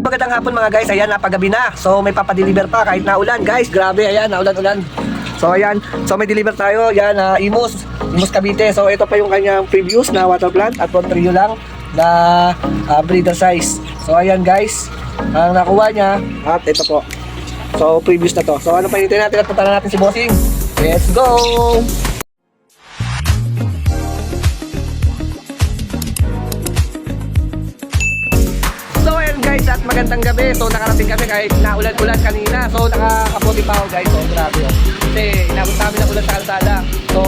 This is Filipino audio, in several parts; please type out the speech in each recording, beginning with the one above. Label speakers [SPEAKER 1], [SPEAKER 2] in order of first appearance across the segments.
[SPEAKER 1] magandang hapon mga guys. Ayan, napagabi na. So may papadeliver pa kahit naulan guys. Grabe, ayan, naulan-ulan. So ayan, so may deliver tayo. Yan, Imus Cavite. So ito pa yung kanyang previews na water plant at 1 trio lang na breeder size. So ayan guys, ang nakuha niya at ito po. So previews na to. So ano pa hintayin natin at punta na natin si Bossing. Let's go! Guys, at magandang gabi. So nakarating kami kahit naulan-ulan kanina. So nakakaputi pa ako guys. So grabe oh. Kasi inabot namin ang ulan sa kalsada. So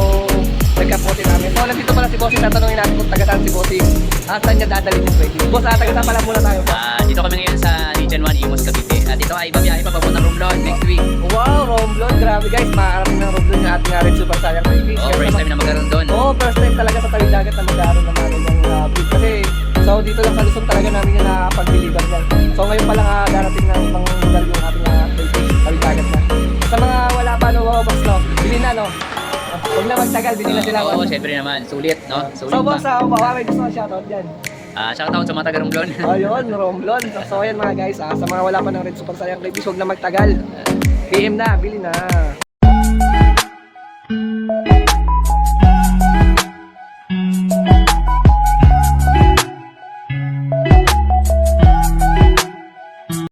[SPEAKER 1] nagkaputi namin. So nandito pala si Bossing. Tatanungin natin kung taga-saan si Bossing. Saan niya dadalhin yung pwede. Boss, taga-saan pala muna tayo.
[SPEAKER 2] Dito kami ngayon sa Region 1 Imus Cavite. Dito ay babiyahe pa papuntang Romblon next week.
[SPEAKER 1] Wow, Romblon. Grabe guys. Makakarating ng Romblon yung ating Red Super Saiyan Baby.
[SPEAKER 2] First time na magkaroon doon.
[SPEAKER 1] First time talaga sa tawid dagat na magkaroon naman ng big. Kasi so dito lang sa Luzon talaga namin yung napag-deliver yan. So ngayon pa lang darating ng ibang lugar yung ating tawid-dagat na. Sa mga wala pa boss no, bilhin na no. Huwag na magtagal, bilhin na sila.
[SPEAKER 2] Oo, syempre naman, sulit no. Sulit
[SPEAKER 1] so boss, may gusto na shoutout dyan.
[SPEAKER 2] Shoutout sa mga taga Romblon.
[SPEAKER 1] Ayun, Romblon. So ayan mga guys, sa mga wala pa ng Red Super Saiyan Baby, huwag na magtagal. PM na, bilhin na.